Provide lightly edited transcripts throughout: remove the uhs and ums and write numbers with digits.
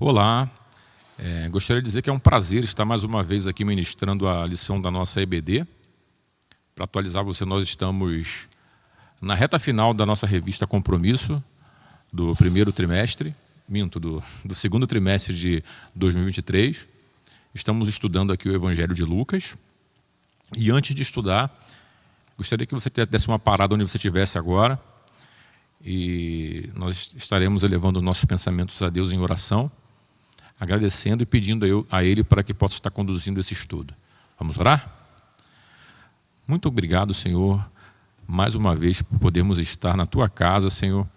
Olá, gostaria de dizer que é um prazer estar mais uma vez aqui ministrando a lição da nossa EBD. Para atualizar você, nós estamos na reta final da nossa revista Compromisso, do primeiro trimestre, do segundo trimestre de 2023. Estamos estudando aqui o Evangelho de Lucas. E antes de estudar, gostaria que você desse uma parada onde você estivesse agora. E nós estaremos elevando nossos pensamentos a Deus em oração, agradecendo e pedindo a Ele para que possa estar conduzindo esse estudo. Vamos orar? Muito obrigado, Senhor, mais uma vez por podermos estar na Tua casa, Senhor,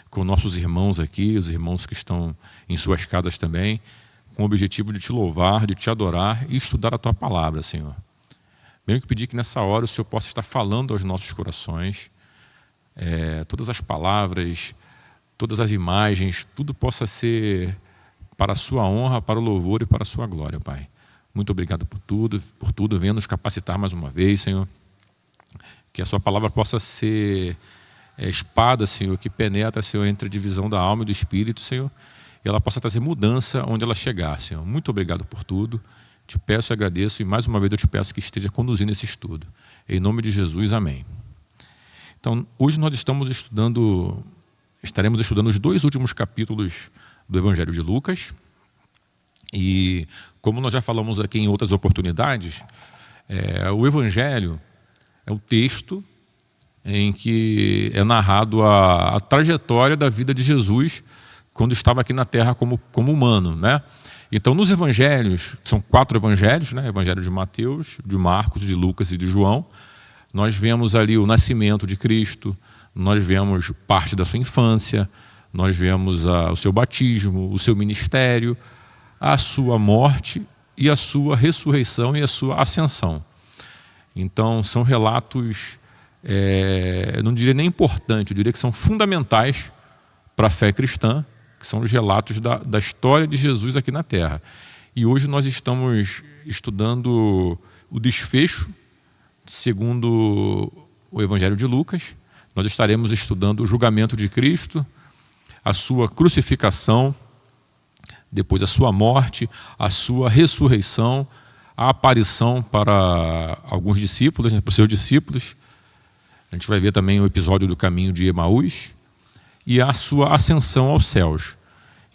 com nossos irmãos aqui, os irmãos que estão em suas casas também, com o objetivo de Te louvar, de Te adorar e estudar a Tua palavra, Senhor. Venho que pedir que nessa hora o Senhor possa estar falando aos nossos corações, todas as palavras, todas as imagens, tudo possa ser para a sua honra, para o louvor e para a sua glória, Pai. Muito obrigado por tudo, venha nos capacitar mais uma vez, Senhor. Que a sua palavra possa ser espada, Senhor, que penetra, Senhor, entre a divisão da alma e do espírito, Senhor, e ela possa trazer mudança onde ela chegar, Senhor. Muito obrigado por tudo. Te peço e agradeço, e mais uma vez eu te peço que esteja conduzindo esse estudo. Em nome de Jesus, amém. Então, hoje nós estaremos estudando os dois últimos capítulos do Evangelho de Lucas. E, como nós já falamos aqui em outras oportunidades, o Evangelho é o texto em que é narrado a trajetória da vida de Jesus quando estava aqui na Terra como humano, né? Então, nos Evangelhos, são 4 Evangelhos, né? Evangelho de Mateus, de Marcos, de Lucas e de João. Nós vemos ali o nascimento de Cristo, nós vemos parte da sua infância, nós vemos o seu batismo, o seu ministério, a sua morte e a sua ressurreição e a sua ascensão. Então, são relatos, eu não diria nem importantes, eu diria que são fundamentais para a fé cristã, que são os relatos da história de Jesus aqui na Terra. E hoje nós estamos estudando o desfecho, segundo o Evangelho de Lucas. Nós estaremos estudando o julgamento de Cristo, a sua crucificação, depois a sua morte, a sua ressurreição, a aparição para alguns discípulos, para os seus discípulos. A gente vai ver também o episódio do caminho de Emaús e a sua ascensão aos céus.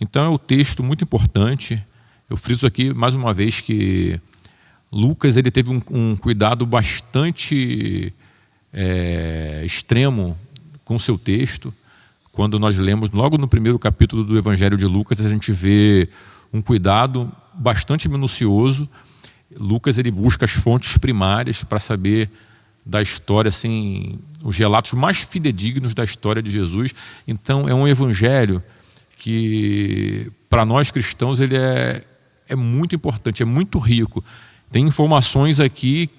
Então é um texto muito importante. Eu friso aqui mais uma vez que Lucas ele teve um cuidado bastante extremo com o seu texto. Quando nós lemos logo no primeiro capítulo do Evangelho de Lucas, a gente vê um cuidado bastante minucioso. Lucas ele busca as fontes primárias para saber da história, assim, os relatos mais fidedignos da história de Jesus. Então é um evangelho que para nós cristãos ele é muito importante, é muito rico. Tem informações aqui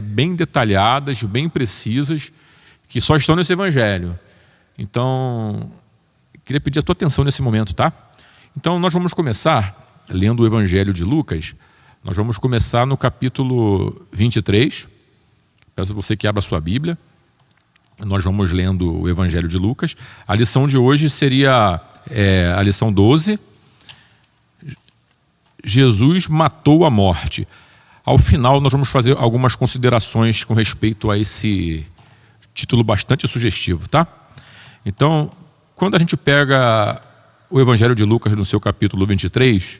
bem detalhadas, bem precisas, que só estão nesse evangelho. Então, queria pedir a tua atenção nesse momento, tá? Então, nós vamos começar lendo o Evangelho de Lucas. Nós vamos começar no capítulo 23. Peço a você que abra a sua Bíblia. Nós vamos lendo o Evangelho de Lucas. A lição de hoje seria a lição 12. Jesus matou a morte. Ao final, nós vamos fazer algumas considerações com respeito a esse título bastante sugestivo, tá? Então, quando a gente pega o Evangelho de Lucas no seu capítulo 23,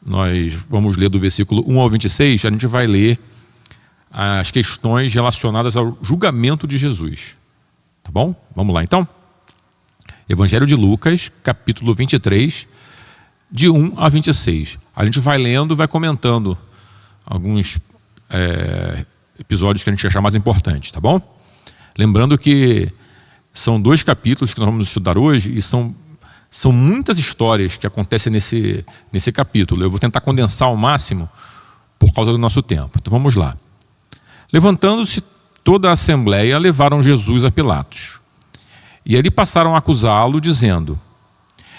nós vamos ler do versículo 1 ao 26, a gente vai ler as questões relacionadas ao julgamento de Jesus. Tá bom? Vamos lá, então? Evangelho de Lucas, capítulo 23, de 1 a 26. A gente vai lendo, vai comentando alguns episódios que a gente achar mais importantes, tá bom? Lembrando que são 2 capítulos que nós vamos estudar hoje e são muitas histórias que acontecem nesse capítulo. Eu vou tentar condensar ao máximo por causa do nosso tempo. Então vamos lá. Levantando-se toda a assembleia, levaram Jesus a Pilatos. E ali passaram a acusá-lo, dizendo: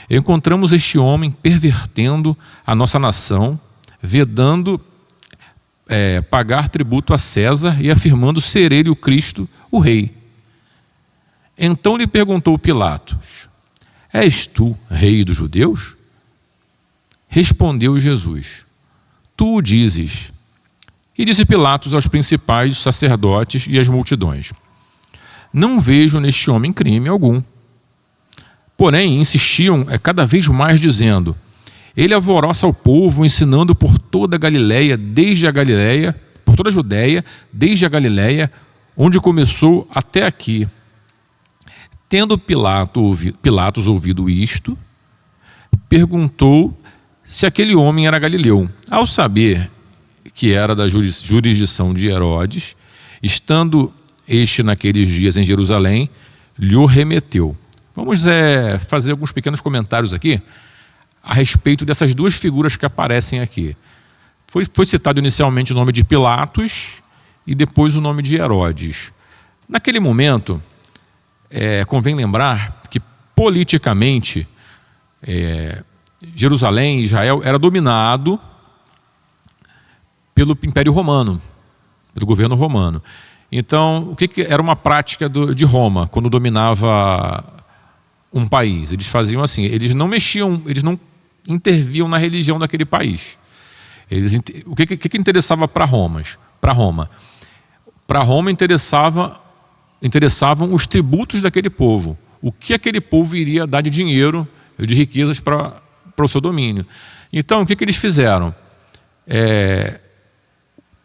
encontramos este homem pervertendo a nossa nação, vedando pagar tributo a César e afirmando ser ele o Cristo, o rei. Então lhe perguntou Pilatos: és tu rei dos judeus? Respondeu Jesus: Tu o dizes. E disse Pilatos aos principais sacerdotes e às multidões: Não vejo neste homem crime algum. Porém, insistiam cada vez mais, dizendo: Ele alvoroça o povo, ensinando por toda a Galileia, desde a Galileia, por toda a Judéia, desde a Galileia, onde começou até aqui. Tendo Pilatos ouvido isto, perguntou se aquele homem era galileu. Ao saber que era da jurisdição de Herodes, estando este naqueles dias em Jerusalém, lhe o remeteu. Vamos fazer alguns pequenos comentários aqui a respeito dessas duas figuras que aparecem aqui. Foi citado inicialmente o nome de Pilatos e depois o nome de Herodes. Naquele momento, convém lembrar que politicamente Jerusalém, Israel, era dominado pelo Império Romano, pelo governo romano. Então, o que era uma prática de Roma quando dominava um país? Eles faziam assim, eles não mexiam, eles não interviam na religião daquele país. O que interessava para Roma? Para Roma interessavam os tributos daquele povo. O que aquele povo iria dar de dinheiro, de riquezas para o seu domínio. Então, o que eles fizeram?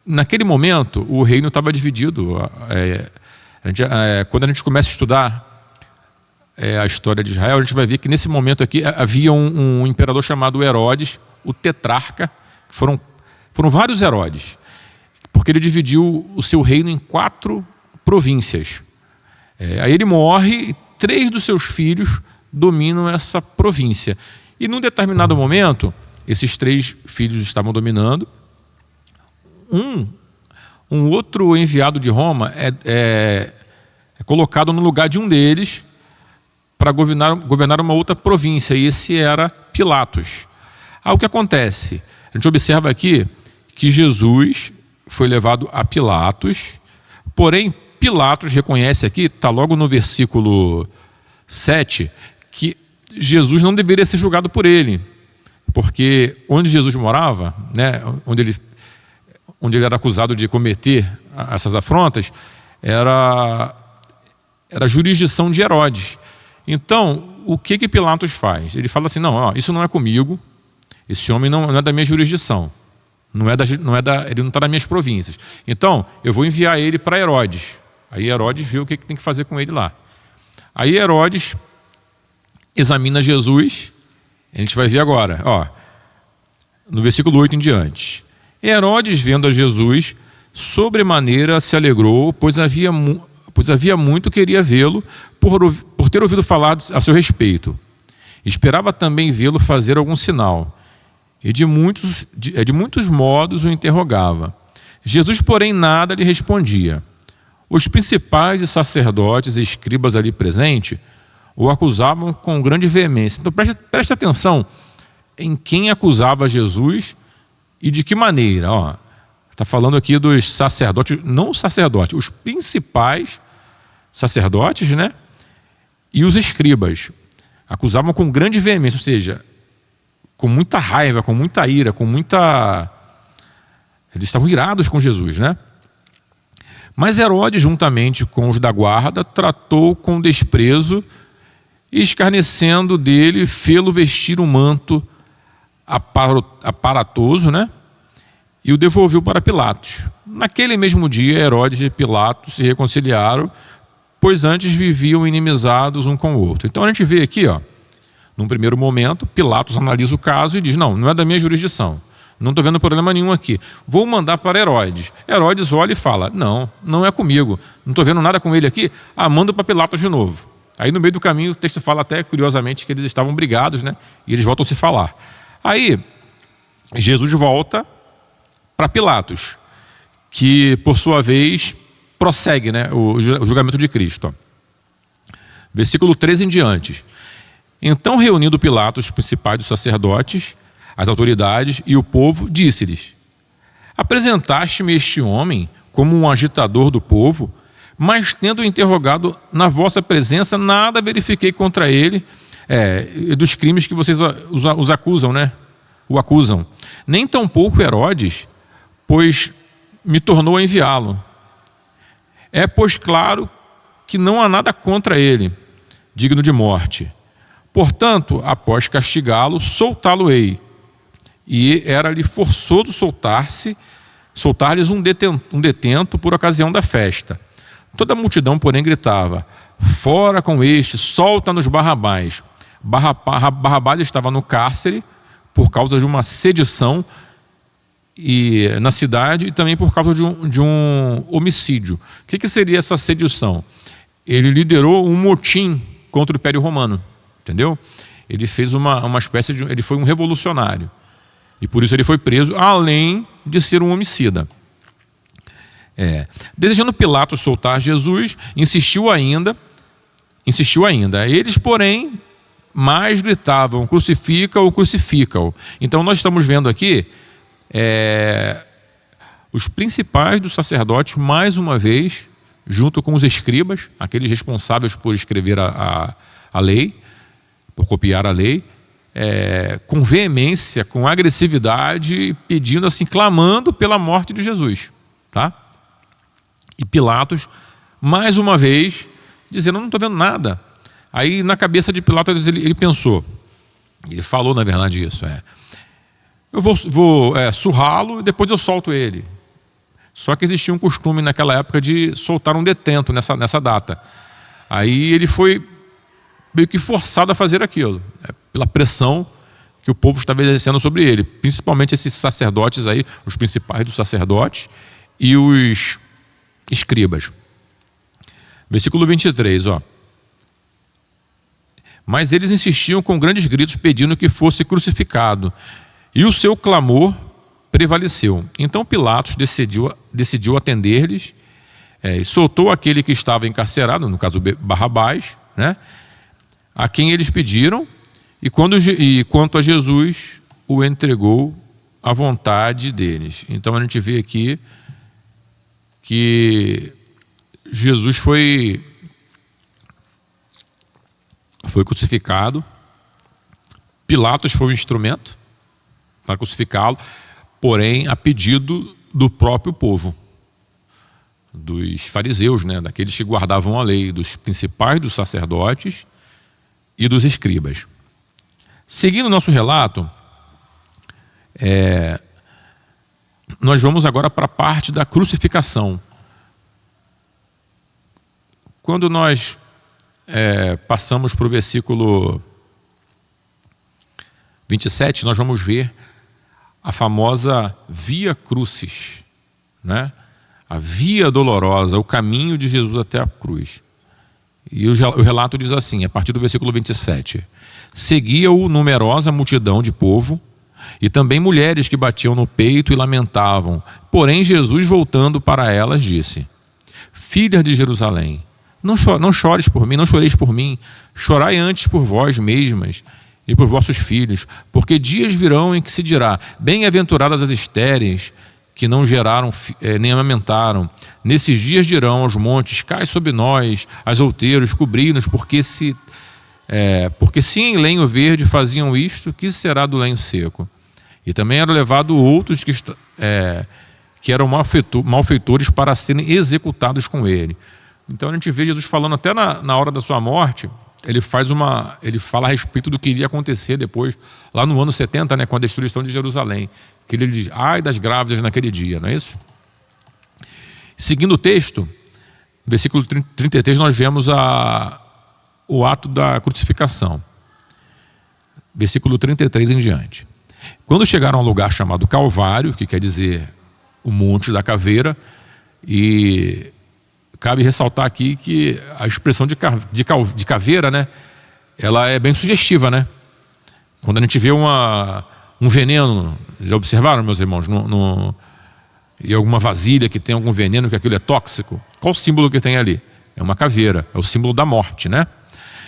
Naquele momento, o reino estava dividido. Quando a gente começa a estudar a história de Israel, a gente vai ver que nesse momento aqui havia um imperador chamado Herodes, o tetrarca. Foram vários Herodes, porque ele dividiu o seu reino em 4 províncias. Aí ele morre e 3 dos seus filhos dominam essa província. E num determinado momento, esses 3 filhos estavam dominando. Um outro enviado de Roma é colocado no lugar de um deles para governar uma outra província, e esse era Pilatos. O que acontece? A gente observa aqui que Jesus foi levado a Pilatos, porém Pilatos reconhece aqui, está logo no versículo 7, que Jesus não deveria ser julgado por ele, porque onde Jesus morava, né, onde ele era acusado de cometer essas afrontas, era a jurisdição de Herodes. Então, o que Pilatos faz? Ele fala assim: não, isso não é comigo, esse homem não é da minha jurisdição, ele não está nas minhas províncias. Então, eu vou enviar ele para Herodes. Aí Herodes vê o que tem que fazer com ele lá. Aí Herodes examina Jesus, a gente vai ver agora, no versículo 8 em diante. Herodes, vendo a Jesus, sobremaneira se alegrou, pois havia muito queria vê-lo, por ter ouvido falar a seu respeito. Esperava também vê-lo fazer algum sinal, e de muitos modos o interrogava. Jesus, porém, nada lhe respondia. Os principais sacerdotes e escribas ali presentes o acusavam com grande veemência. Então preste atenção em quem acusava Jesus e de que maneira. Está falando aqui dos sacerdotes, não os sacerdotes, os principais sacerdotes, né? E os escribas. Acusavam com grande veemência, ou seja, com muita raiva, com muita ira, eles estavam irados com Jesus, né? Mas Herodes, juntamente com os da guarda, tratou com desprezo e, escarnecendo dele, fê-lo vestir um manto aparatoso, né? E o devolveu para Pilatos. Naquele mesmo dia, Herodes e Pilatos se reconciliaram, pois antes viviam inimizados um com o outro. Então a gente vê aqui, num primeiro momento, Pilatos analisa o caso e diz: não é da minha jurisdição, não estou vendo problema nenhum aqui, vou mandar para Herodes. Herodes olha e fala: não é comigo, não estou vendo nada com ele aqui, manda para Pilatos de novo. Aí no meio do caminho o texto fala até, curiosamente, que eles estavam brigados, né? E eles voltam a se falar. Aí Jesus volta para Pilatos, que por sua vez prossegue, né, o julgamento de Cristo. Versículo 13 em diante. Então, reunindo Pilatos, os principais dos sacerdotes, as autoridades e o povo, disse-lhes: apresentaste-me este homem como um agitador do povo, mas tendo interrogado na vossa presença, nada verifiquei contra ele dos crimes que vocês os acusam, né? o acusam. Nem tampouco Herodes, pois me tornou a enviá-lo. É, pois, claro que não há nada contra ele, digno de morte. Portanto, após castigá-lo, soltá-lo-ei. E era-lhe forçoso soltar-lhes um detento por ocasião da festa. Toda a multidão, porém, gritava: fora com este, solta-nos Barrabás. Barrabás estava no cárcere por causa de uma sedição na cidade e também por causa de um homicídio. O que seria essa sedição? Ele liderou um motim contra o Império Romano, entendeu? Ele fez uma espécie de... Ele foi um revolucionário. E por isso ele foi preso, além de ser um homicida. Desejando Pilatos soltar Jesus, insistiu ainda. Eles, porém, mais gritavam: crucifica-o, crucifica-o. Então nós estamos vendo aqui os principais dos sacerdotes, mais uma vez, junto com os escribas, aqueles responsáveis por escrever a lei, por copiar a lei, com veemência, com agressividade, pedindo assim, clamando pela morte de Jesus, tá? E Pilatos, mais uma vez, dizendo: eu não estou vendo nada. Aí na cabeça de Pilatos ele pensou, ele falou na verdade isso, eu vou surrá-lo e depois eu solto ele. Só que existia um costume naquela época de soltar um detento nessa data. Aí ele foi meio que forçado a fazer aquilo, pela pressão que o povo estava exercendo sobre ele, principalmente esses sacerdotes aí, os principais dos sacerdotes e os escribas. Versículo 23, Mas eles insistiam com grandes gritos, pedindo que fosse crucificado, e o seu clamor prevaleceu. Então Pilatos decidiu atender-lhes, e soltou aquele que estava encarcerado, no caso Barrabás, né, a quem eles pediram, e quanto a Jesus, o entregou à vontade deles. Então a gente vê aqui que Jesus foi crucificado, Pilatos foi o instrumento para crucificá-lo, porém a pedido do próprio povo, dos fariseus, né, daqueles que guardavam a lei, dos principais dos sacerdotes e dos escribas. Seguindo o nosso relato, nós vamos agora para a parte da crucificação. Quando nós passamos para o versículo 27, nós vamos ver a famosa Via Crucis, né? A via dolorosa, o caminho de Jesus até a cruz. E o relato diz assim, a partir do versículo 27. Seguia-o numerosa multidão de povo e também mulheres que batiam no peito e lamentavam. Porém Jesus, voltando para elas, disse: filhas de Jerusalém, não chores por mim, não choreis por mim, chorai antes por vós mesmas e por vossos filhos, porque dias virão em que se dirá: bem-aventuradas as estéreis, que não geraram nem amamentaram. Nesses dias dirão aos montes: cai sobre nós, as outeiros, cobri-nos, porque se em lenho verde faziam isto, que será do lenho seco? E também eram levados outros que eram malfeitores para serem executados com ele. Então a gente vê Jesus falando até na hora da sua morte. Ele fala a respeito do que iria acontecer depois, lá no ano 70, né, com a destruição de Jerusalém. Que ele diz: ai das grávidas naquele dia, não é isso? Seguindo o texto, versículo 33, nós vemos o ato da crucificação. Versículo 33 em diante. Quando chegaram a um lugar chamado Calvário, que quer dizer o Monte da Caveira, e cabe ressaltar aqui que a expressão de caveira, né, ela é bem sugestiva, né? Quando a gente vê um veneno, já observaram, meus irmãos, em alguma vasilha que tem algum veneno, que aquilo é tóxico, qual o símbolo que tem ali? É uma caveira, é o símbolo da morte, né?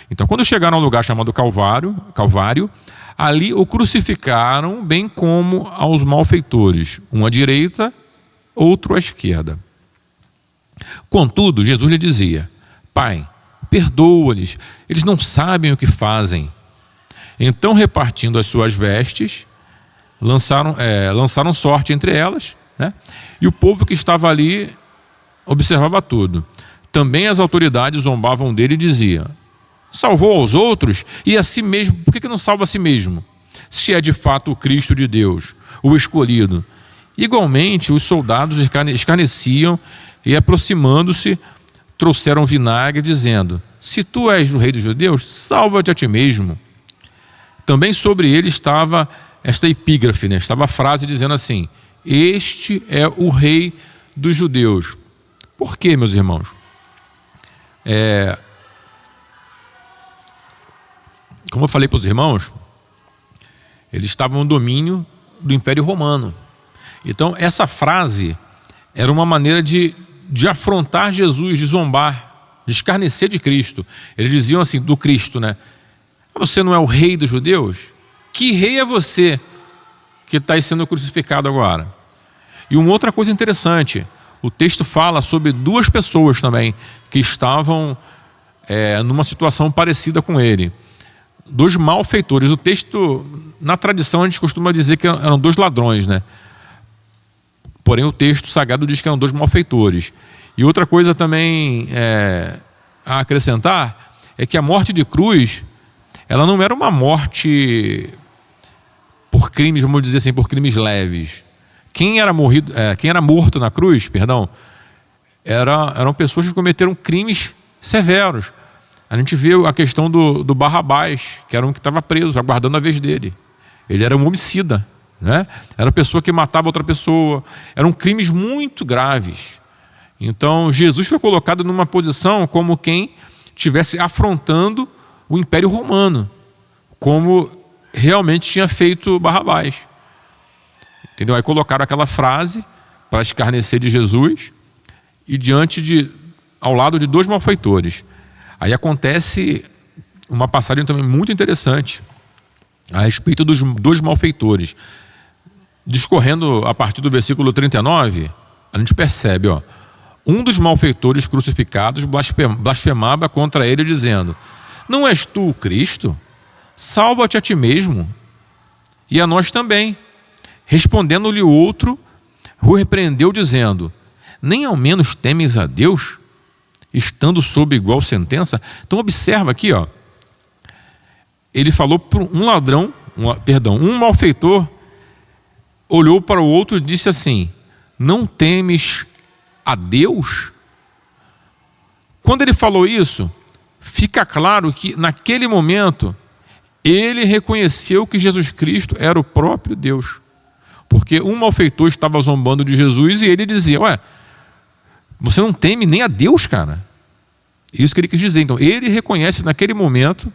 Então, quando chegaram a um lugar chamado Calvário, ali o crucificaram, bem como aos malfeitores, um à direita, outro à esquerda. Contudo, Jesus lhe dizia: Pai, perdoa-lhes, eles não sabem o que fazem. Então, repartindo as suas vestes, lançaram sorte entre elas, né? E o povo que estava ali observava tudo. Também as autoridades zombavam dele e diziam: salvou aos outros e a si mesmo, por que não salva a si mesmo? Se é de fato o Cristo de Deus, o escolhido. Igualmente, os soldados escarneciam e, aproximando-se, trouxeram vinagre, dizendo: se tu és o rei dos judeus, salva-te a ti mesmo. Também sobre ele estava esta epígrafe, né? Estava a frase dizendo assim: este é o rei dos judeus. Por quê, meus irmãos? Como eu falei para os irmãos, eles estavam no domínio do Império Romano. Então, essa frase era uma maneira de afrontar Jesus, de zombar, de escarnecer de Cristo. Eles diziam assim, do Cristo, né? Você não é o rei dos judeus? Que rei é você que está sendo crucificado agora? E uma outra coisa interessante, o texto fala sobre duas pessoas também que estavam numa situação parecida com ele. Dois malfeitores. O texto, na tradição, a gente costuma dizer que eram dois ladrões, né? Porém, o texto sagrado diz que eram dois malfeitores. E outra coisa também a acrescentar é que a morte de cruz, ela não era uma morte por crimes, vamos dizer assim, por crimes leves. Quem era morto na cruz, eram pessoas que cometeram crimes severos. A gente vê a questão do Barrabás, que era um que estava preso, aguardando a vez dele. Ele era um homicida, né? Era uma pessoa que matava outra pessoa. Eram crimes muito graves. Então, Jesus foi colocado numa posição como quem estivesse afrontando o Império Romano, como realmente tinha feito Barrabás. Entendeu? Aí colocaram aquela frase para escarnecer de Jesus e ao lado de dois malfeitores. Aí acontece uma passagem também muito interessante a respeito dos dois malfeitores. Discorrendo a partir do versículo 39, a gente percebe, um dos malfeitores crucificados blasfemava contra ele, dizendo: não és tu o Cristo? Salva-te a ti mesmo e a nós também. Respondendo-lhe o outro, o repreendeu, dizendo: nem ao menos temes a Deus, estando sob igual sentença? Então observa aqui, ele falou para um malfeitor olhou para o outro e disse assim: não temes a Deus? Quando ele falou isso, fica claro que naquele momento ele reconheceu que Jesus Cristo era o próprio Deus, porque um malfeitor estava zombando de Jesus e ele dizia: você não teme nem a Deus, cara? Isso que ele quis dizer. Então ele reconhece naquele momento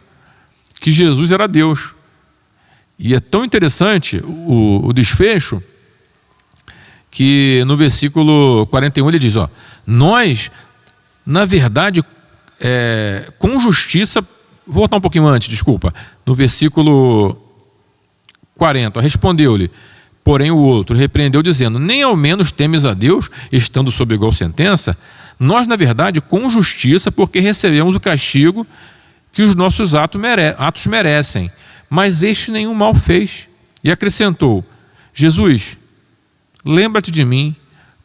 que Jesus era Deus. E é tão interessante o desfecho que no versículo 41 ele diz: nós, na verdade, com justiça. Vou voltar um pouquinho antes, desculpa. No versículo 40, respondeu-lhe, porém o outro repreendeu, dizendo: nem ao menos temes a Deus, estando sob igual sentença? Nós, na verdade, com justiça, porque recebemos o castigo que os nossos atos merecem. Mas este nenhum mal fez. E acrescentou: Jesus, lembra-te de mim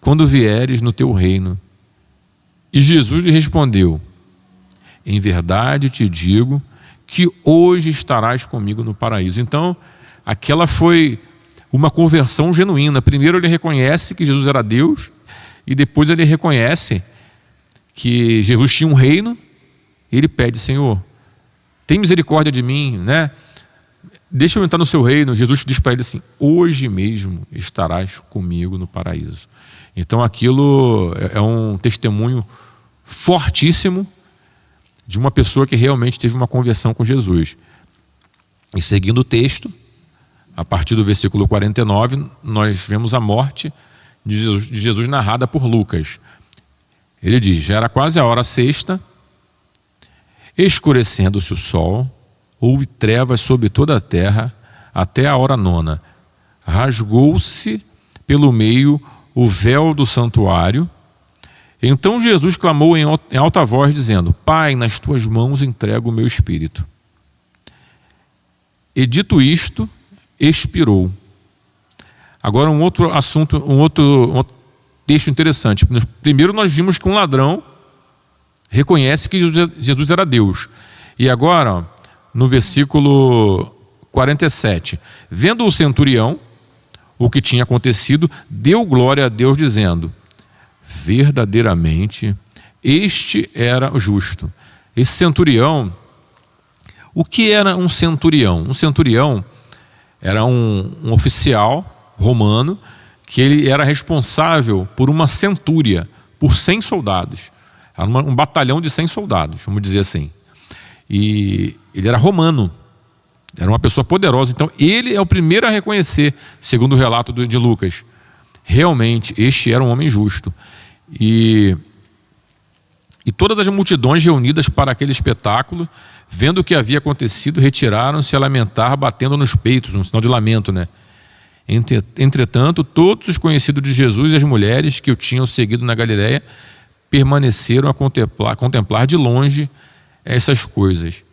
quando vieres no teu reino. E Jesus lhe respondeu: em verdade te digo que hoje estarás comigo no paraíso. Então, aquela foi uma conversão genuína. Primeiro ele reconhece que Jesus era Deus, e depois ele reconhece que Jesus tinha um reino, e ele pede: Senhor, tem misericórdia de mim, né? Deixa eu entrar no seu reino. Jesus diz para ele assim: hoje mesmo estarás comigo no paraíso. Então aquilo é um testemunho fortíssimo de uma pessoa que realmente teve uma conversão com Jesus. E seguindo o texto, a partir do versículo 49, nós vemos a morte de Jesus narrada por Lucas. Ele diz: já era quase a hora sexta, escurecendo-se o sol, houve trevas sobre toda a terra até a hora nona. Rasgou-se pelo meio o véu do santuário. Então Jesus clamou em alta voz, dizendo: Pai, nas tuas mãos entrego o meu espírito. E dito isto, expirou. Agora um outro assunto, um outro texto interessante. Primeiro nós vimos que um ladrão reconhece que Jesus era Deus. E agora, ó, no versículo 47, vendo o centurião o que tinha acontecido, deu glória a Deus, dizendo: verdadeiramente este era o justo. Esse centurião, o que era um centurião? Um centurião era um oficial romano que ele era responsável por uma centúria, por 100 soldados. Era um batalhão de 100 soldados, vamos dizer assim. E ele era romano, era uma pessoa poderosa. Então ele é o primeiro a reconhecer, segundo o relato de Lucas, realmente este era um homem justo. E todas as multidões reunidas para aquele espetáculo, vendo o que havia acontecido, retiraram-se a lamentar, batendo nos peitos, um sinal de lamento, né? Entretanto, todos os conhecidos de Jesus e as mulheres que o tinham seguido na Galileia permaneceram a contemplar de longe essas coisas.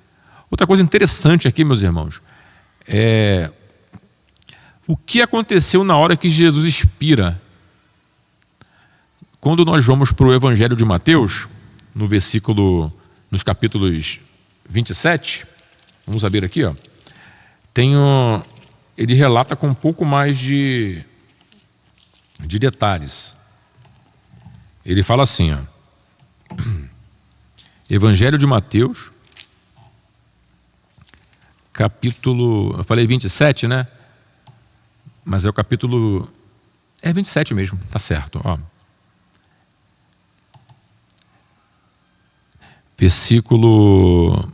Outra coisa interessante aqui, meus irmãos, é o que aconteceu na hora que Jesus expira. Quando nós vamos para o Evangelho de Mateus, nos capítulos 27, vamos abrir aqui, ó, ele relata com um pouco mais de detalhes. Ele fala assim, ó, Evangelho de Mateus, capítulo, eu falei 27, né? Mas é o capítulo, 27 mesmo, tá certo, ó. Versículo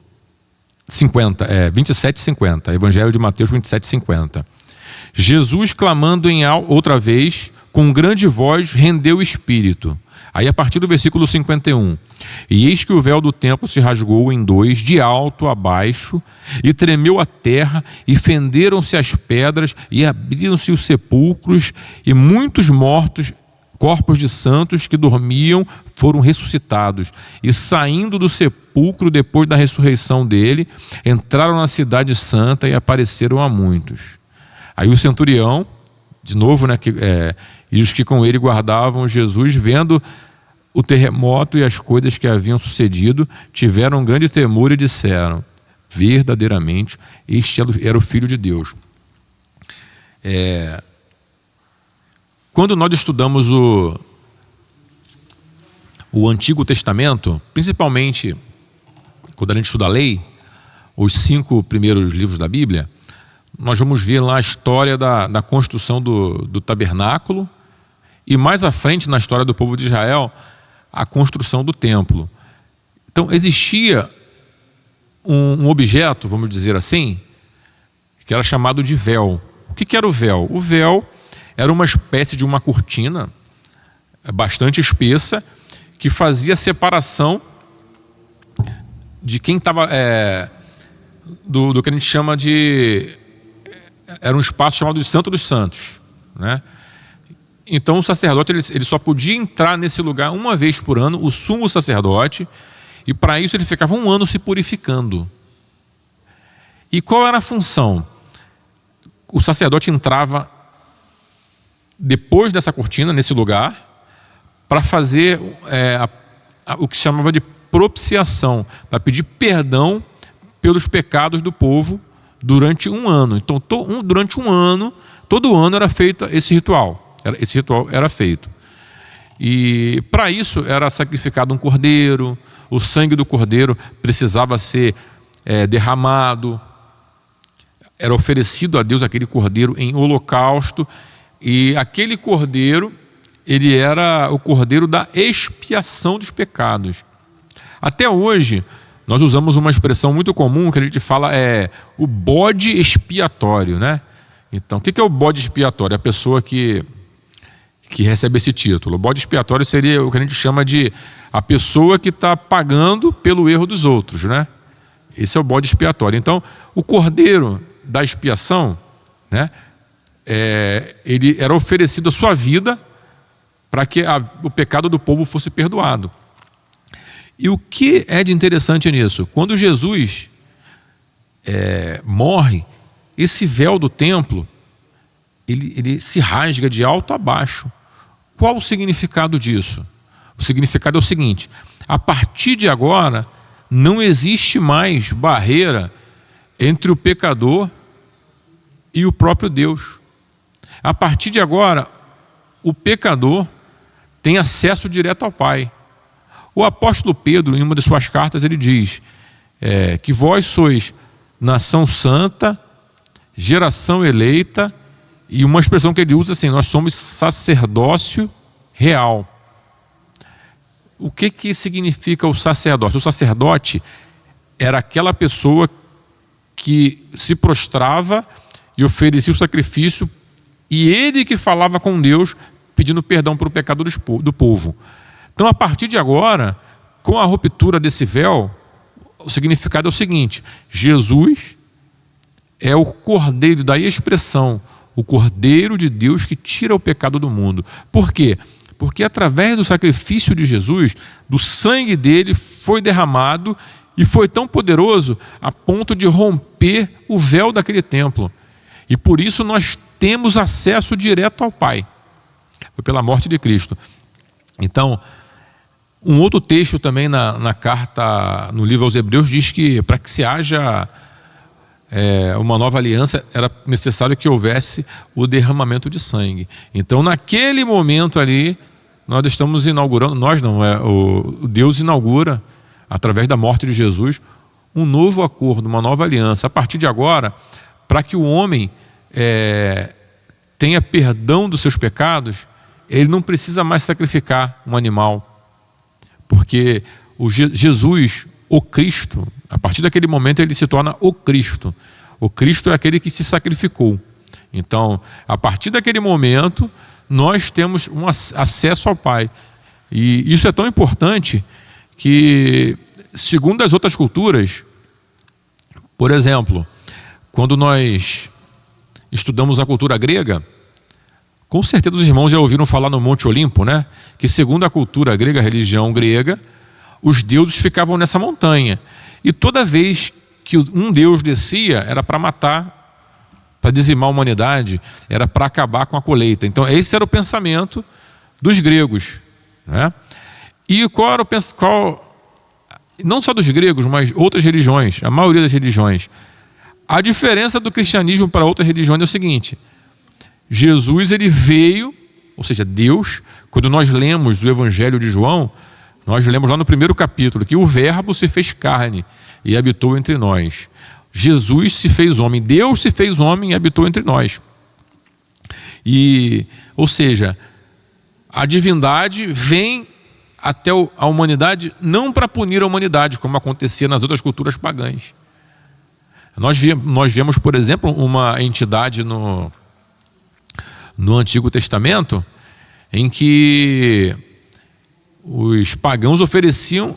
50, 27 e 50, Evangelho de Mateus 27 e 50. Jesus, clamando outra vez, com grande voz, rendeu o espírito. Aí a partir do versículo 51, e eis que o véu do templo se rasgou em dois, de alto a baixo, e tremeu a terra, e fenderam-se as pedras, e abriram-se os sepulcros, e muitos mortos, corpos de santos que dormiam, foram ressuscitados, e saindo do sepulcro depois da ressurreição dele, entraram na cidade santa e apareceram a muitos. Aí o centurião, de novo, né, e os que com ele guardavam Jesus, vendo o terremoto e as coisas que haviam sucedido, tiveram um grande temor e disseram: verdadeiramente este era o Filho de Deus. Quando nós estudamos o Antigo Testamento, principalmente quando a gente estuda a lei, os 5 primeiros livros da Bíblia, nós vamos ver lá a história da construção do tabernáculo e mais à frente, na história do povo de Israel, a construção do templo. Então existia um objeto, vamos dizer assim, que era chamado de véu. O que era o véu? O véu era uma espécie de uma cortina bastante espessa que fazia a separação de quem estava do que a gente chama de... Era um espaço chamado de Santo dos Santos, né? Então o sacerdote ele só podia entrar nesse lugar uma vez por ano, o sumo sacerdote, e para isso ele ficava 1 ano se purificando. E qual era a função? O sacerdote entrava depois dessa cortina, nesse lugar, para fazer o que se chamava de propiciação, para pedir perdão pelos pecados do povo durante 1 ano. Então, durante 1 ano, todo ano era feito esse ritual. Esse ritual era feito. E para isso era sacrificado um cordeiro, o sangue do cordeiro precisava ser derramado, era oferecido a Deus aquele cordeiro em holocausto, e aquele cordeiro, ele era o cordeiro da expiação dos pecados. Até hoje, nós usamos uma expressão muito comum que a gente fala o bode expiatório, né? Então, o que é o bode expiatório? A pessoa que recebe esse título. O bode expiatório seria o que a gente chama de a pessoa que está pagando pelo erro dos outros, né? Esse é o bode expiatório. Então, o cordeiro da expiação, né? Ele era oferecido a sua vida para que o pecado do povo fosse perdoado. E o que é de interessante nisso? Quando Jesus morre, esse véu do templo, ele se rasga de alto a baixo. Qual o significado disso? O significado é o seguinte: a partir de agora, não existe mais barreira entre o pecador e o próprio Deus. A partir de agora, o pecador tem acesso direto ao Pai. O apóstolo Pedro, em uma de suas cartas, ele diz que vós sois nação santa, geração eleita, e uma expressão que ele usa assim: nós somos sacerdócio real. O que significa o sacerdócio? O sacerdote era aquela pessoa que se prostrava e oferecia o sacrifício, e ele que falava com Deus, pedindo perdão para o pecado do povo. Então, a partir de agora, com a ruptura desse véu, o significado é o seguinte: Jesus é o Cordeiro, daí a expressão, o Cordeiro de Deus que tira o pecado do mundo. Por quê? Porque através do sacrifício de Jesus, do sangue dele foi derramado, e foi tão poderoso a ponto de romper o véu daquele templo. E por isso nós temos acesso direto ao Pai. Foi pela morte de Cristo. Então, um outro texto também na carta, no livro aos Hebreus, diz que para que se haja uma nova aliança, era necessário que houvesse o derramamento de sangue. Então, naquele momento ali, nós estamos inaugurando, o Deus inaugura, através da morte de Jesus, um novo acordo, uma nova aliança. A partir de agora, para que o homem tenha perdão dos seus pecados, ele não precisa mais sacrificar um animal, porque Jesus, o Cristo, a partir daquele momento ele se torna o Cristo. O Cristo é aquele que se sacrificou. Então, a partir daquele momento, nós temos um acesso ao Pai. E isso é tão importante que, segundo as outras culturas, por exemplo, quando nós estudamos a cultura grega, com certeza os irmãos já ouviram falar no Monte Olimpo, né? Que segundo a cultura grega, a religião grega, os deuses ficavam nessa montanha. E toda vez que um deus descia, era para matar, para dizimar a humanidade, era para acabar com a colheita. Então esse era o pensamento dos gregos, né? E qual era não só dos gregos, mas outras religiões, a maioria das religiões. A diferença do cristianismo para outras religiões é o seguinte: Jesus, ele veio, ou seja, Deus, quando nós lemos o Evangelho de João, nós lemos lá no primeiro capítulo que o Verbo se fez carne e habitou entre nós. Jesus se fez homem, Deus se fez homem e habitou entre nós. Ou seja, a divindade vem até a humanidade não para punir a humanidade, como acontecia nas outras culturas pagãs. Nós vemos, por exemplo, uma entidade no Antigo Testamento em que os pagãos ofereciam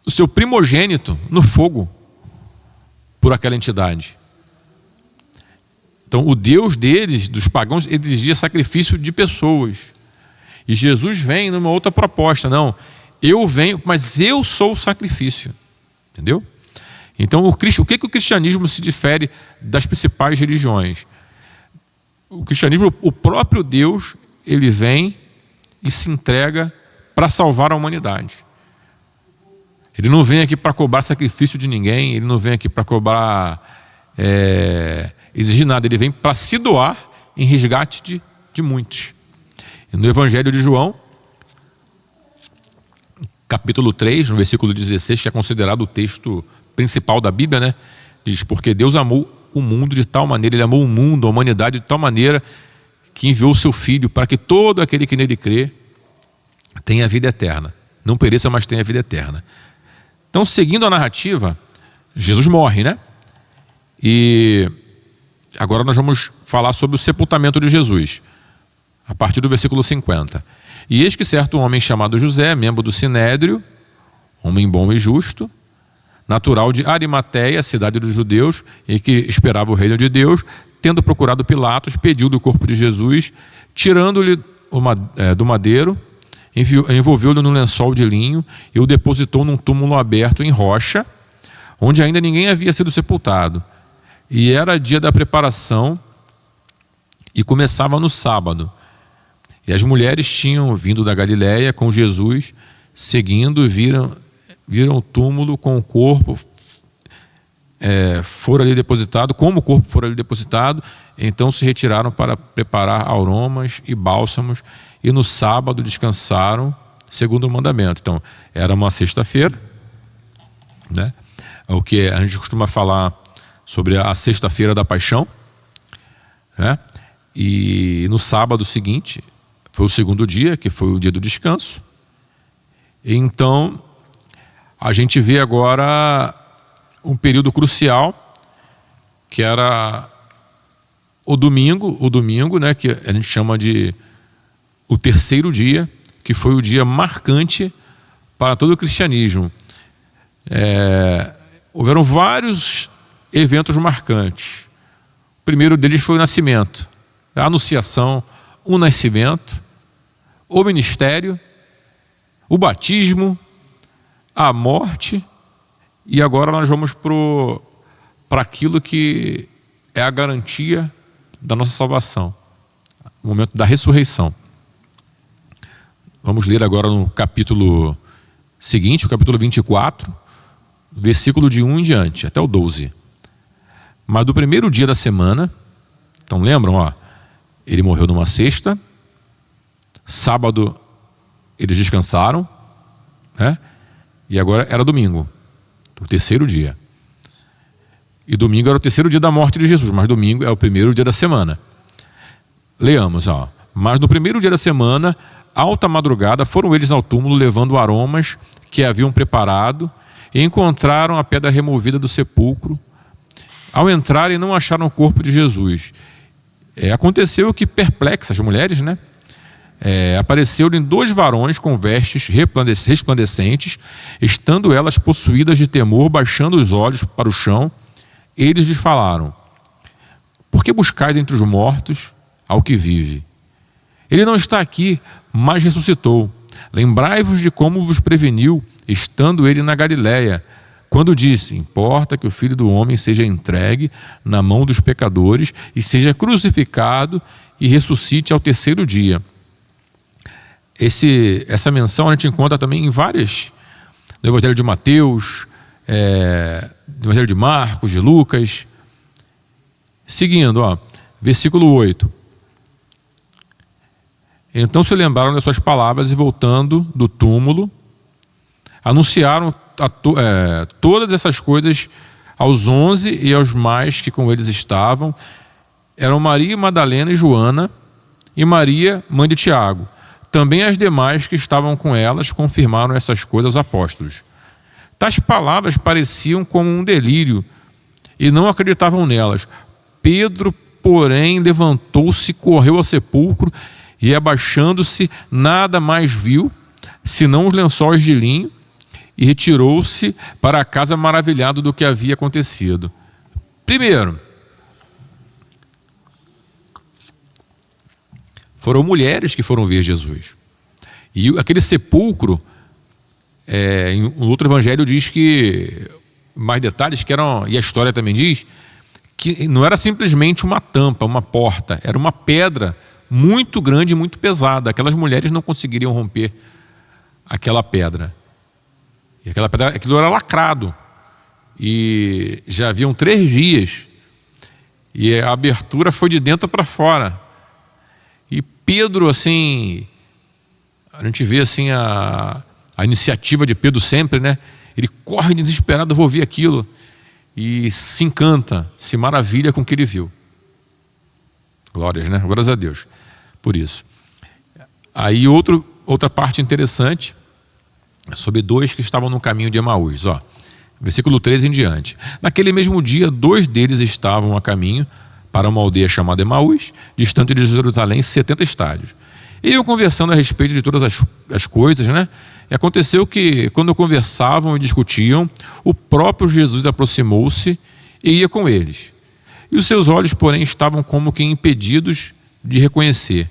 o seu primogênito no fogo por aquela entidade. Então o Deus deles, dos pagãos, exigia sacrifício de pessoas. E Jesus vem numa outra proposta: não, eu venho, mas eu sou o sacrifício. Entendeu? Então o que o cristianismo se difere das principais religiões? O cristianismo, o próprio Deus, ele vem e se entrega para salvar a humanidade. Ele não vem aqui para cobrar sacrifício de ninguém, ele não vem aqui para cobrar, exigir nada, ele vem para se doar em resgate de muitos. E no Evangelho de João, capítulo 3, no versículo 16, que é considerado o texto principal da Bíblia, né? Diz: porque Deus amou o mundo de tal maneira, ele amou o mundo, a humanidade de tal maneira, que enviou o seu Filho para que todo aquele que nele crê tenha vida eterna. Não pereça, mas tenha vida eterna. Então, seguindo a narrativa, Jesus morre, né? E agora nós vamos falar sobre o sepultamento de Jesus, a partir do versículo 50. E eis que certo homem chamado José, membro do Sinédrio, homem bom e justo, natural de Arimateia, cidade dos judeus, e que esperava o reino de Deus, tendo procurado Pilatos, pediu do corpo de Jesus, tirando-lhe do madeiro, envolveu-lhe num lençol de linho e o depositou num túmulo aberto em rocha, onde ainda ninguém havia sido sepultado. E era dia da preparação, e começava no sábado. E as mulheres tinham vindo da Galiléia com Jesus, seguindo, viram o túmulo com o corpo fora ali depositado, como o corpo fora ali depositado, então se retiraram para preparar aromas e bálsamos, e no sábado descansaram, segundo o mandamento. Então, era uma sexta-feira, né? O que a gente costuma falar sobre a sexta-feira da paixão, né? E no sábado seguinte, foi o segundo dia, que foi o dia do descanso. Então, a gente vê agora um período crucial, que era o domingo, né, que a gente chama de o terceiro dia, que foi o dia marcante para todo o cristianismo. Houveram vários eventos marcantes. O primeiro deles foi o nascimento, a anunciação, o nascimento, o ministério, o batismo, a morte, e agora nós vamos para aquilo que é a garantia da nossa salvação, o momento da ressurreição. Vamos ler agora no capítulo seguinte, o capítulo 24, versículo de 1 em diante, até o 12. Mas do primeiro dia da semana, então lembram, ele morreu numa sexta, sábado eles descansaram, né? E agora era domingo, o terceiro dia. E domingo era o terceiro dia da morte de Jesus, mas domingo é o primeiro dia da semana. Leamos, mas no primeiro dia da semana, alta madrugada, foram eles ao túmulo levando aromas que haviam preparado e encontraram a pedra removida do sepulcro. Ao entrarem, não acharam o corpo de Jesus. Aconteceu que, perplexas, as mulheres, né? Apareceram-lhe 2 varões com vestes resplandecentes, estando elas possuídas de temor, baixando os olhos para o chão, eles lhes falaram: por que buscais entre os mortos ao que vive? Ele não está aqui, mas ressuscitou. Lembrai-vos de como vos preveniu, estando ele na Galiléia, quando disse: importa que o Filho do Homem seja entregue na mão dos pecadores e seja crucificado e ressuscite ao terceiro dia. Essa menção a gente encontra também em várias, no Evangelho de Mateus, no Evangelho de Marcos, de Lucas. Seguindo, versículo 8. Então se lembraram das suas palavras e, voltando do túmulo, anunciaram todas essas coisas aos 11 e aos mais que com eles estavam. Eram Maria Madalena e Joana e Maria, mãe de Tiago. Também as demais que estavam com elas confirmaram essas coisas aos apóstolos. Tais palavras pareciam como um delírio e não acreditavam nelas. Pedro, porém, levantou-se, correu ao sepulcro e, abaixando-se, nada mais viu, senão os lençóis de linho, e retirou-se para a casa maravilhado do que havia acontecido. Primeiro, foram mulheres que foram ver Jesus. E aquele sepulcro, em outro evangelho diz que, mais detalhes, que eram, e a história também diz, que não era simplesmente uma tampa, uma porta, era uma pedra muito grande e muito pesada. Aquelas mulheres não conseguiriam romper aquela pedra. E aquilo era lacrado. E já haviam 3 dias. E a abertura foi de dentro para fora. E Pedro, assim, a gente vê assim a iniciativa de Pedro sempre, né? Ele corre desesperado, vou ver aquilo. E se encanta, se maravilha com o que ele viu. Glórias, né? Glórias a Deus por isso. Aí outra parte interessante, sobre 2 que estavam no caminho de Emaús. Versículo 13 em diante. Naquele mesmo dia, 2 deles estavam a caminho para uma aldeia chamada Emaús, distante de Jerusalém 70 estádios. E iam conversando a respeito de todas as coisas, né? E aconteceu que, quando conversavam e discutiam, o próprio Jesus aproximou-se e ia com eles. E os seus olhos, porém, estavam como que impedidos de reconhecer.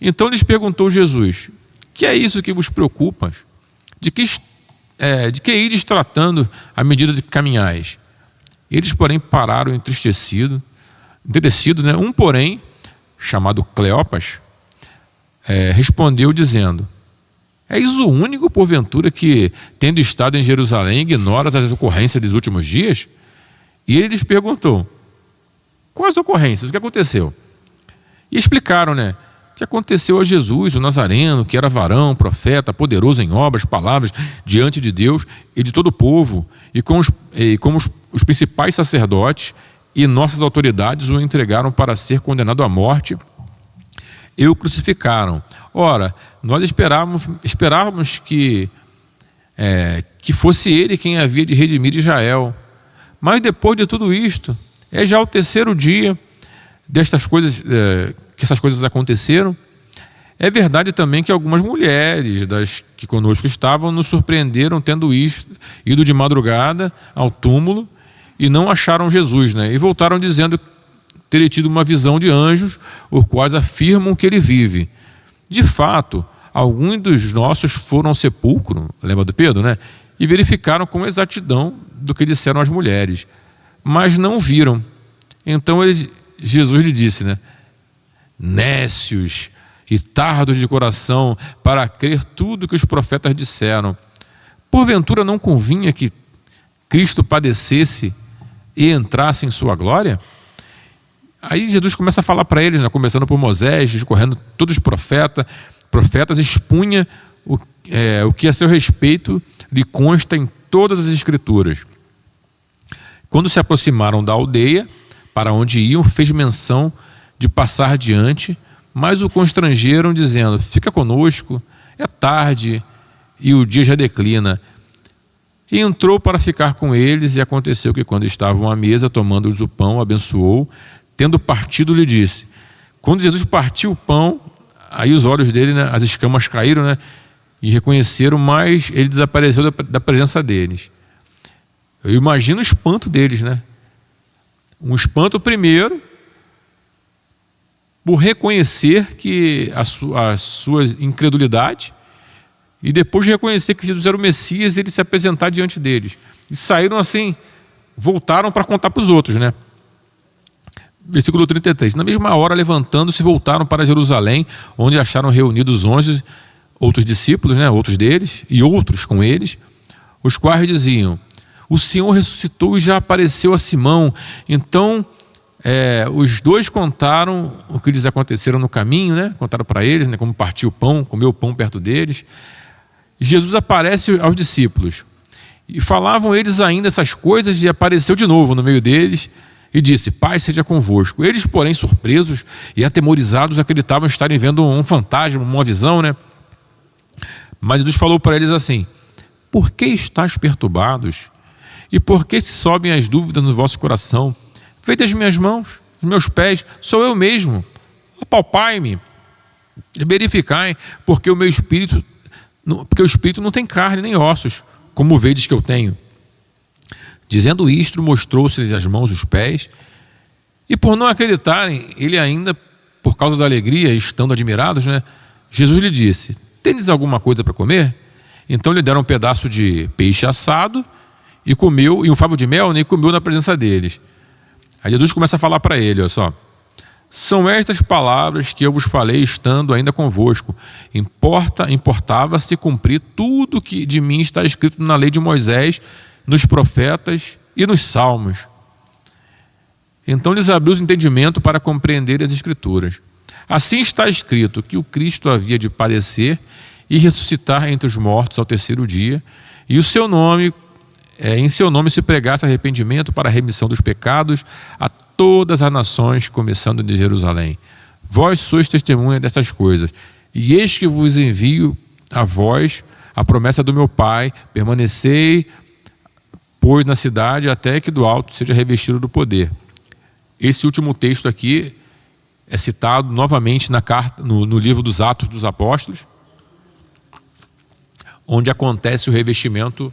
Então lhes perguntou Jesus: que é isso que vos preocupa? De que ides tratando à medida que caminhais? Eles, porém, pararam entretecidos, né? Um, porém, chamado Cleopas, respondeu dizendo: és o único, porventura, que, tendo estado em Jerusalém, ignoras as ocorrências dos últimos dias? E ele lhes perguntou: quais ocorrências? O que aconteceu? E explicaram, o que aconteceu a Jesus, o Nazareno, que era varão, profeta, poderoso em obras, palavras, diante de Deus e de todo o povo, e como os principais sacerdotes e nossas autoridades o entregaram para ser condenado à morte e o crucificaram. Ora, nós esperávamos que fosse ele quem havia de redimir Israel. Mas depois de tudo isto, é já o terceiro dia destas coisas, que essas coisas aconteceram. É verdade também que algumas mulheres das que conosco estavam nos surpreenderam tendo ido de madrugada ao túmulo e não acharam Jesus, e voltaram dizendo ter tido uma visão de anjos, os quais afirmam que ele vive. De fato, alguns dos nossos foram ao sepulcro, lembra do Pedro, e verificaram com exatidão do que disseram as mulheres, mas não viram. Então Jesus lhe disse, nécios e tardos de coração para crer tudo que os profetas disseram. Porventura não convinha que Cristo padecesse e entrasse em sua glória? Aí Jesus começa a falar para eles, começando por Moisés, discorrendo todos os profetas, expunha o que a seu respeito lhe consta em todas as escrituras. Quando se aproximaram da aldeia para onde iam, fez menção de passar diante, mas o constrangeram, dizendo: fica conosco, é tarde e o dia já declina. E entrou para ficar com eles, e aconteceu que, quando estavam à mesa, tomando-lhes o pão, abençoou, tendo partido, lhe disse. Quando Jesus partiu o pão, aí os olhos dele, as escamas caíram, e reconheceram, mas ele desapareceu da presença deles. Eu imagino o espanto deles, um espanto primeiro por reconhecer que a sua incredulidade, e depois de reconhecer que Jesus era o Messias, ele se apresentar diante deles. E saíram assim, voltaram para contar para os outros, Versículo 33. Na mesma hora, levantando-se, voltaram para Jerusalém, onde acharam reunidos 11 outros discípulos, outros deles, e outros com eles, os quais diziam: o Senhor ressuscitou e já apareceu a Simão. Então, os dois contaram o que lhes aconteceram no caminho, contaram para eles, como partiu o pão, comeu o pão perto deles. E Jesus aparece aos discípulos. E falavam eles ainda essas coisas, e apareceu de novo no meio deles, e disse: paz seja convosco. Eles, porém, surpresos e atemorizados, acreditavam estarem vendo um fantasma, uma visão, Mas Jesus falou para eles assim: por que estáis perturbados? E por que se sobem as dúvidas no vosso coração? Vede as minhas mãos, os meus pés, sou eu mesmo. Apalpai-me, verificai, porque o espírito não tem carne nem ossos, como vedes que eu tenho. Dizendo isto, mostrou-se-lhes as mãos e os pés, e por não acreditarem, ele ainda, por causa da alegria, estando admirados, Jesus lhe disse: tendes alguma coisa para comer? Então lhe deram um pedaço de peixe assado, e comeu, e um favo de mel, e comeu na presença deles. Aí Jesus começa a falar para ele, olha só: são estas palavras que eu vos falei estando ainda convosco. Importava-se cumprir tudo que de mim está escrito na lei de Moisés, nos profetas e nos salmos. Então lhes abriu o entendimento para compreender as escrituras. Assim está escrito que o Cristo havia de padecer e ressuscitar entre os mortos ao terceiro dia, e em seu nome se pregasse arrependimento para a remissão dos pecados a todas as nações, começando de Jerusalém. Vós sois testemunha dessas coisas, e eis que vos envio a vós a promessa do meu Pai: permanecei, pois, na cidade, até que do alto seja revestido do poder. Esse último texto aqui é citado novamente no livro dos Atos dos Apóstolos, onde acontece o revestimento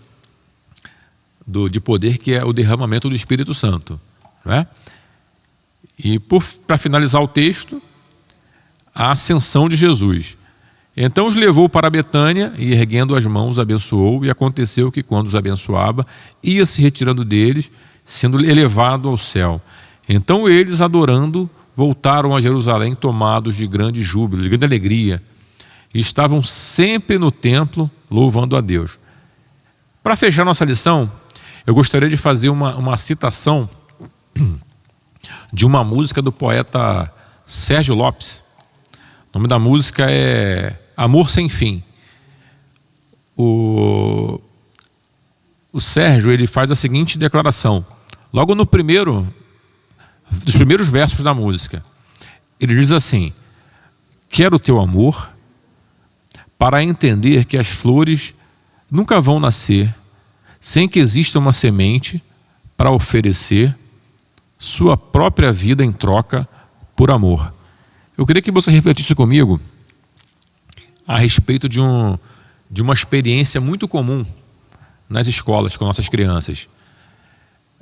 de poder, que é o derramamento do Espírito Santo, E para finalizar o texto, a ascensão de Jesus. Então os levou para Betânia, e erguendo as mãos abençoou, e aconteceu que, quando os abençoava, ia se retirando deles, sendo elevado ao céu. Então eles, adorando, voltaram a Jerusalém tomados de grande júbilo, de grande alegria, e estavam sempre no templo louvando a Deus. Para fechar nossa lição, eu gostaria de fazer uma citação de uma música do poeta Sérgio Lopes. O nome da música é Amor Sem Fim. O Sérgio, ele faz a seguinte declaração, logo no dos primeiros versos da música. Ele diz assim: quero o teu amor para entender que as flores nunca vão nascer sem que exista uma semente para oferecer sua própria vida em troca por amor. Eu queria que você refletisse comigo a respeito de uma experiência muito comum nas escolas com nossas crianças.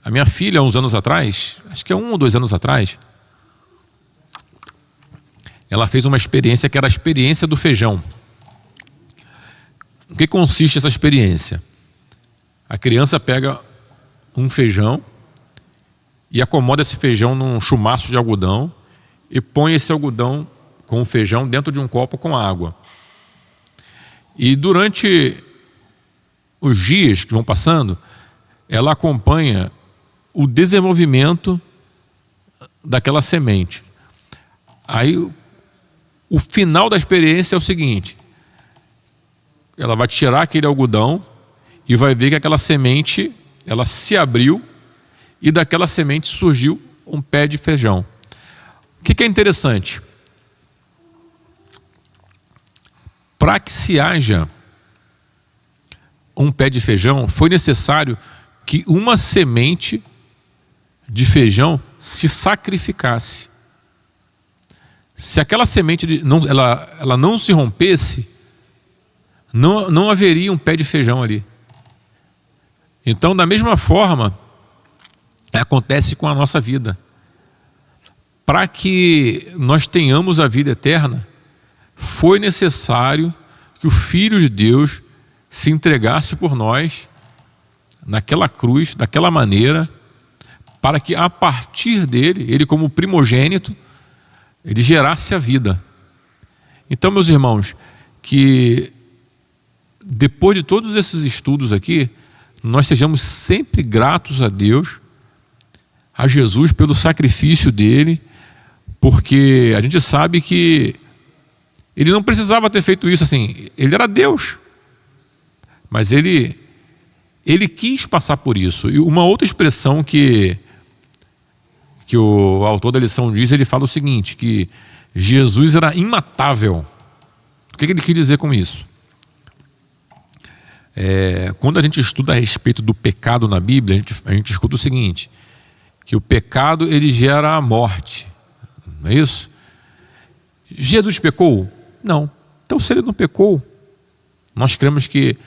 A minha filha, uns anos atrás, acho que 1 ou 2 anos atrás, ela fez uma experiência que era a experiência do feijão. O que consiste essa experiência? A criança pega um feijão e acomoda esse feijão num chumaço de algodão e põe esse algodão com o feijão dentro de um copo com água. E durante os dias que vão passando, ela acompanha o desenvolvimento daquela semente. Aí o final da experiência é o seguinte: ela vai tirar aquele algodão e vai ver que aquela semente, ela se abriu e daquela semente surgiu um pé de feijão. O que é interessante? Para que se haja um pé de feijão, foi necessário que uma semente de feijão se sacrificasse. Se aquela semente ela não se rompesse, não haveria um pé de feijão ali. Então, da mesma forma, acontece com a nossa vida. Para que nós tenhamos a vida eterna, foi necessário que o Filho de Deus se entregasse por nós naquela cruz, daquela maneira, para que a partir dele, ele como primogênito, ele gerasse a vida. Então, meus irmãos, que depois de todos esses estudos aqui, nós sejamos sempre gratos a Deus, a Jesus pelo sacrifício dele, porque a gente sabe que ele não precisava ter feito isso assim, ele era Deus, mas ele quis passar por isso. E uma outra expressão que o autor da lição diz, ele fala o seguinte, que Jesus era imatável. O que ele quis dizer com isso? Quando a gente estuda a respeito do pecado na Bíblia, a gente escuta o seguinte, que o pecado ele gera a morte, não é isso? Jesus pecou? Não. Então, se ele não pecou, nós cremos que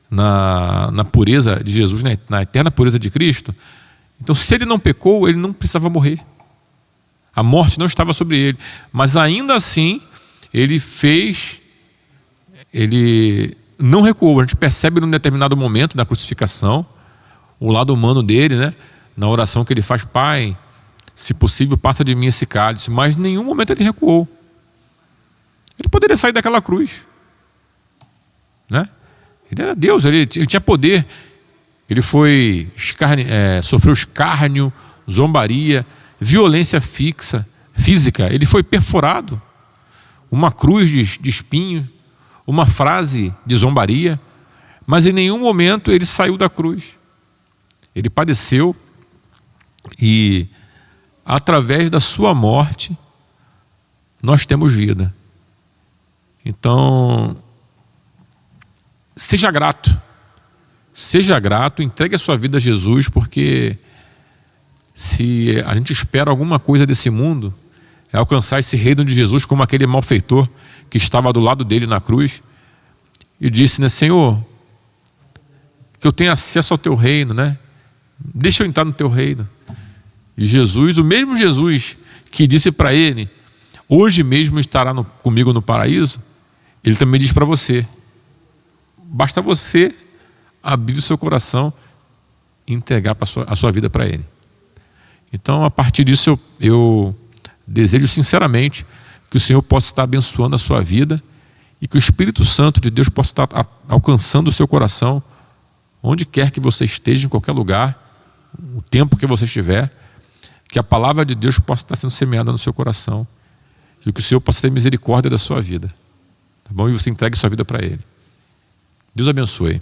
na pureza de Jesus, na eterna pureza de Cristo, então se ele não pecou, ele não precisava morrer. A morte não estava sobre ele, mas ainda assim ele não recuou. A gente percebe num determinado momento da crucificação o lado humano dele, né? Na oração que ele faz: Pai, se possível, passa de mim esse cálice. Mas em nenhum momento ele recuou. Ele poderia sair daquela cruz, né? Ele era Deus, ele tinha poder. Ele sofreu escárnio, zombaria, violência física. Ele foi perfurado, uma cruz de espinho, uma frase de zombaria, mas em nenhum momento ele saiu da cruz. Ele padeceu e através da sua morte nós temos vida. Então, seja grato, entregue a sua vida a Jesus, porque se a gente espera alguma coisa desse mundo, é alcançar esse reino de Jesus, como aquele malfeitor que estava do lado dele na cruz e disse, né: Senhor, que eu tenha acesso ao teu reino, né? Deixa eu entrar no teu reino. E Jesus, o mesmo Jesus que disse para ele: hoje mesmo estará comigo no paraíso, ele também diz para você: basta você abrir o seu coração e entregar a sua vida para ele. Então, a partir disso, eu Desejo sinceramente que o Senhor possa estar abençoando a sua vida e que o Espírito Santo de Deus possa estar alcançando o seu coração, onde quer que você esteja, em qualquer lugar, o tempo que você estiver, que a palavra de Deus possa estar sendo semeada no seu coração e que o Senhor possa ter misericórdia da sua vida, tá bom? E você entregue sua vida para Ele. Deus abençoe.